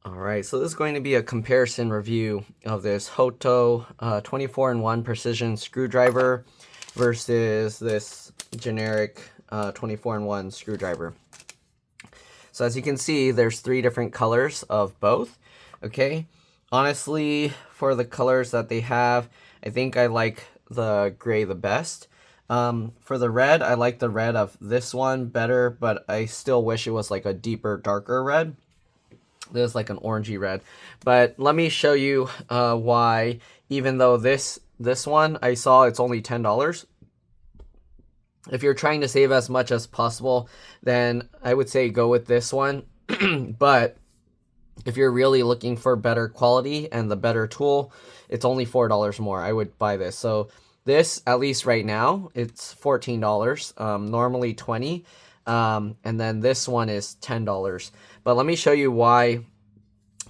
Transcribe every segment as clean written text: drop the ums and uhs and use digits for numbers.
Alright, so this is going to be a comparison review of this HOTO 24-in-1 precision screwdriver versus this generic 24-in-1 screwdriver. So as you can see, there's 3 different colors of both. Okay, honestly, for the colors that they have, I think I like the gray the best. For the red, I like the red of this one better, but I still wish it was like a deeper, darker red. There's like an orangey red. But let me show you why, even though this one I saw it's only $10. If you're trying to save as much as possible, then I would say go with this one. But if you're really looking for better quality and the better tool, it's only $4 more. I would buy this. So this, at least right now, it's $14. Normally $20. And then this one is $10. But let me show you why.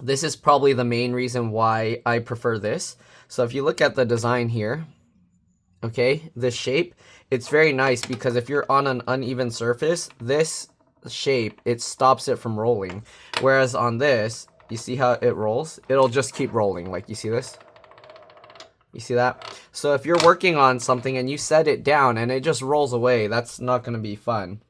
This is probably the main reason why I prefer this. So if you look at the design here, okay, this shape, it's very nice because if you're on an uneven surface, this shape, it stops it from rolling. Whereas on this, you see how it rolls? It'll just keep rolling. Like, you see this? You see that? So if you're working on something and you set it down and it just rolls away, that's not going to be fun.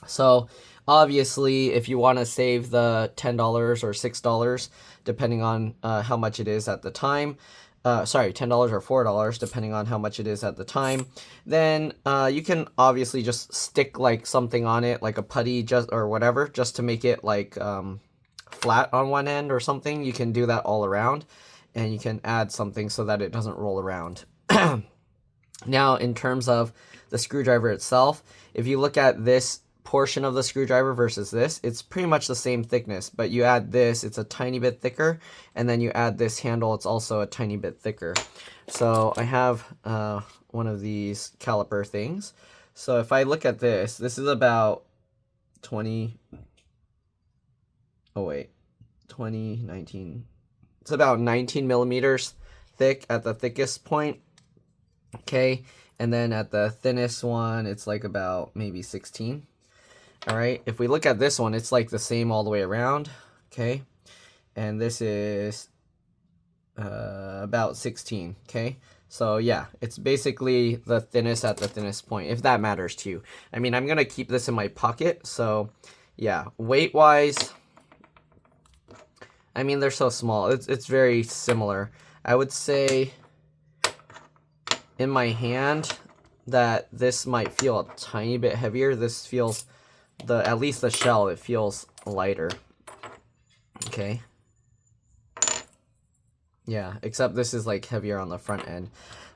So obviously, if you want to save the $10 or $6, depending on how much it is at the time, sorry, $10 or $4, depending on how much it is at the time, then you can obviously just stick like something on it, like a putty just or whatever, just to make it like flat on one end or something. You can do that all around, and you can add something so that it doesn't roll around. Now, in terms of the screwdriver itself, if you look at this portion of the screwdriver versus this, it's pretty much the same thickness, but you add this, it's a tiny bit thicker, and then you add this handle, it's also a tiny bit thicker. So I have one of these caliper things. So if I look at this, this is about 20, oh wait, 20, 19, it's about 19 millimeters thick at the thickest point, okay, and then at the thinnest one, it's like about maybe 16. All right, if we look at this one, it's like the same all the way around, okay? And this is about 16, okay? So yeah, it's basically the thinnest at the thinnest point, if that matters to you. I mean, I'm going to keep this in my pocket, so yeah, weight-wise, I mean, they're so small. It's very similar. I would say in my hand that this might feel a tiny bit heavier. This feels... at least the shell, it feels lighter. Okay. Yeah, except this is like heavier on the front end.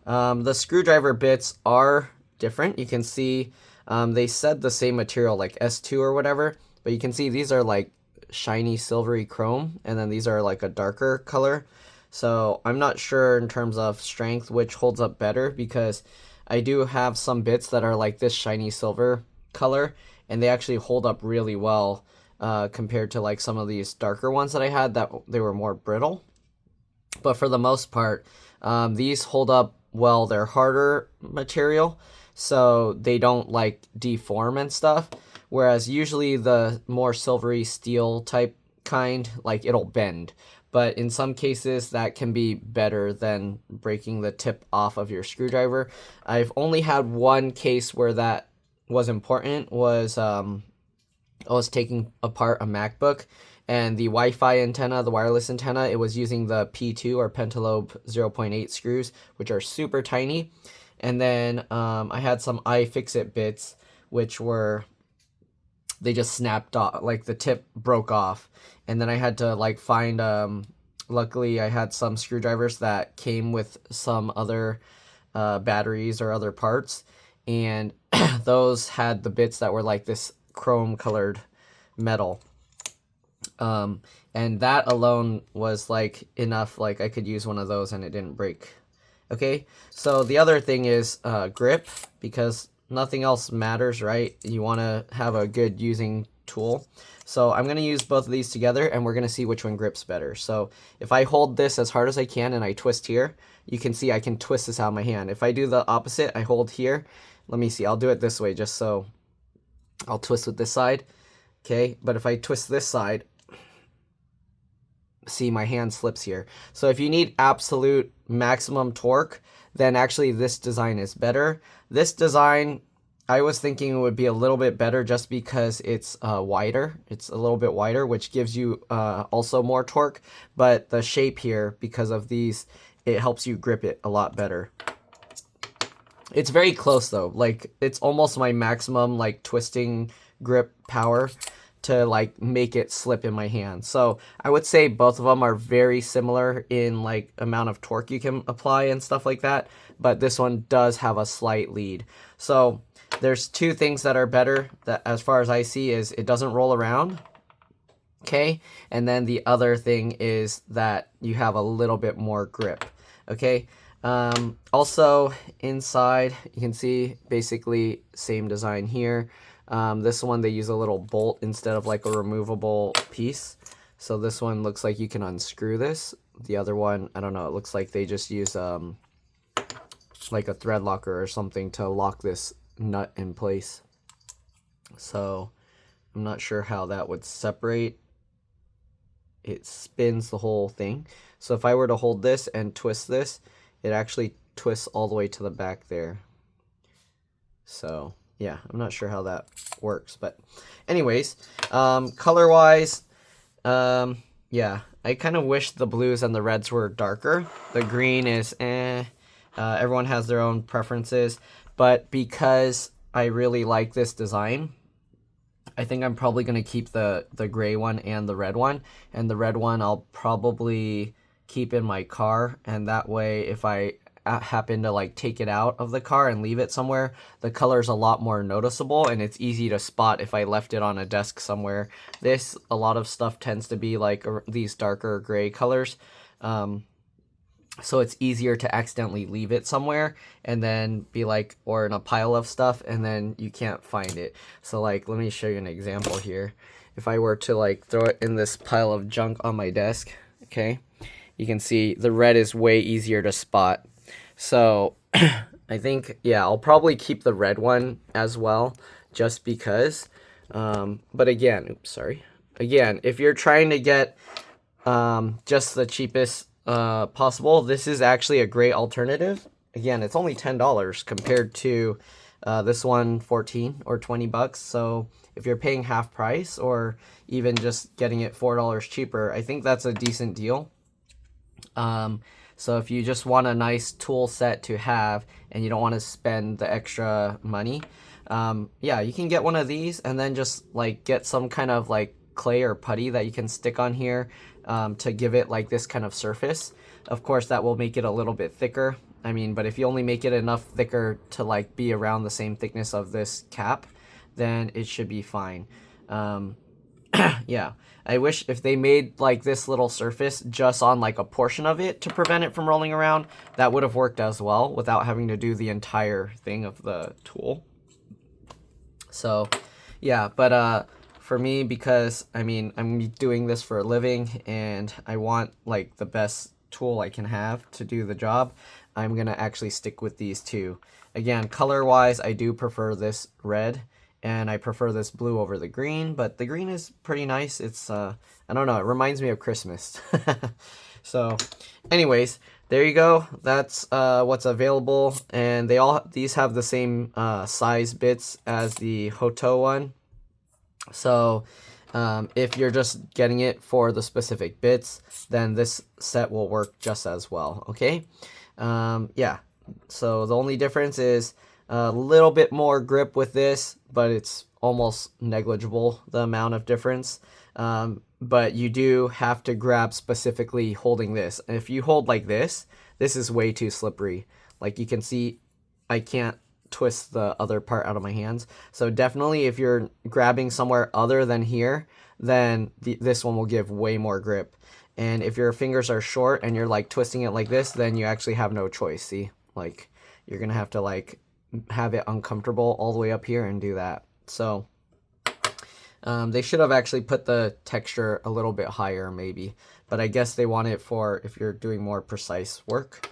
The screwdriver bits are different. You can see they said the same material, like S2 or whatever, but you can see these are like shiny silvery chrome, and then these are like a darker color. So I'm not sure in terms of strength which holds up better, because I do have some bits that are like this shiny silver color, and they actually hold up really well compared to like some of these darker ones that I had that they were more brittle. But for the most part, these hold up well. They're harder material, so they don't like deform and stuff. Whereas usually the more silvery steel type kind, like it'll bend. But in some cases that can be better than breaking the tip off of your screwdriver. I've only had one case where that was important. Was I was taking apart a MacBook, and the Wi-Fi antenna, the wireless antenna, it was using the P2 or Pentalobe 0.8 screws, which are super tiny. And then I had some iFixit bits, which were, they just snapped off, like the tip broke off. And then I had to like find, luckily I had some screwdrivers that came with some other batteries or other parts, and those had the bits that were like this chrome colored metal. And that alone was like enough, like I could use one of those and it didn't break. Okay, so the other thing is grip, because nothing else matters, right? You want to have a good using tool. So I'm going to use both of these together, and we're going to see which one grips better. So if I hold this as hard as I can and I twist here, you can see I can twist this out of my hand. If I do the opposite, I hold here. Let me see, I'll do it this way just so I'll twist with this side. Okay, but if I twist this side, see my hand slips here. So if you need absolute maximum torque, then actually this design is better. This design, I was thinking it would be a little bit better just because it's wider. It's a little bit wider, which gives you also more torque. But the shape here, because of these, it helps you grip it a lot better. It's very close though. Like, it's almost my maximum like twisting grip power to like make it slip in my hand. So I would say both of them are very similar in like amount of torque you can apply and stuff like that. But this one does have a slight lead. So there's two things that are better that, as far as I see, is it doesn't roll around. Okay. And then the other thing is that you have a little bit more grip. Okay. Also inside, you can see basically same design here. This one, they use a little bolt instead of like a removable piece. So this one looks like you can unscrew this. The other one, I don't know, it looks like they just use like a thread locker or something to lock this nut in place. So I'm not sure how that would separate. It spins the whole thing. So if I were to hold this and twist this, it actually twists all the way to the back there. So yeah, I'm not sure how that works, but anyways, color wise, yeah, I kind of wish the blues and the reds were darker. The green is everyone has their own preferences, but because I really like this design, I think I'm probably going to keep the gray one and the red one. And the red one I'll probably keep in my car, and that way if I happen to like take it out of the car and leave it somewhere, the color is a lot more noticeable and it's easy to spot if I left it on a desk somewhere. This, a lot of stuff tends to be like these darker gray colors. So it's easier to accidentally leave it somewhere and then be like, or in a pile of stuff, and then you can't find it. So like, let me show you an example here. If I were to like throw it in this pile of junk on my desk, okay, you can see the red is way easier to spot. So I think, yeah, I'll probably keep the red one as well, just because. But again, oops, sorry. Again, if you're trying to get just the cheapest possible, this is actually a great alternative. Again, it's only $10 compared to this one, 14 or 20 bucks. So if you're paying half price or even just getting it $4 cheaper, I think that's a decent deal. So if you just want a nice tool set to have and you don't want to spend the extra money, yeah, you can get one of these and then just like get some kind of like clay or putty that you can stick on here to give it like this kind of surface. Of course, that will make it a little bit thicker. I mean, but if you only make it enough thicker to like be around the same thickness of this cap, then it should be fine. Yeah, I wish if they made like this little surface just on like a portion of it to prevent it from rolling around, that would have worked as well without having to do the entire thing of the tool. So yeah, but for me, because I mean, I'm doing this for a living and I want like the best tool I can have to do the job, I'm gonna actually stick with these two. Again, color wise, I do prefer this red and I prefer this blue over the green, but the green is pretty nice. It's I don't know, it reminds me of Christmas. So anyways, there you go. That's what's available, and these have the same size bits as the HOTO one. So if you're just getting it for the specific bits, then this set will work just as well. Okay. Yeah, so the only difference is a little bit more grip with this, but it's almost negligible, the amount of difference. But you do have to grab specifically holding this. And if you hold like this is way too slippery. Like you can see, I can't twist the other part out of my hands. So definitely if you're grabbing somewhere other than here, then this one will give way more grip. And if your fingers are short and you're like twisting it like this, then you actually have no choice. See, like you're gonna have to like have it uncomfortable all the way up here and do that. So they should have actually put the texture a little bit higher maybe, but I guess they want it for if you're doing more precise work.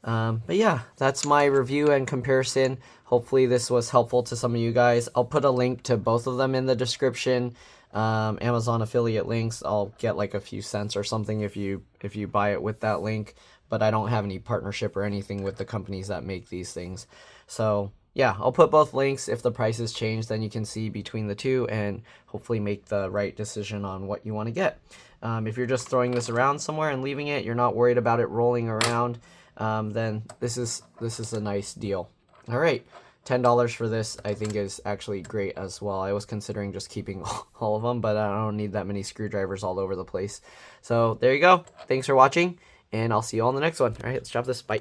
But yeah, that's my review and comparison. Hopefully this was helpful to some of you guys. I'll put a link to both of them in the description. Amazon affiliate links, I'll get like a few cents or something if you buy it with that link, but I don't have any partnership or anything with the companies that make these things. So yeah, I'll put both links. If the prices change, then you can see between the two and hopefully make the right decision on what you want to get. If you're just throwing this around somewhere and leaving it, you're not worried about it rolling around, then this is a nice deal. All right, $10 for this I think is actually great as well. I was considering just keeping all of them, but I don't need that many screwdrivers all over the place. So there you go. Thanks for watching, and I'll see you all in the next one. All right, let's drop this. Bye.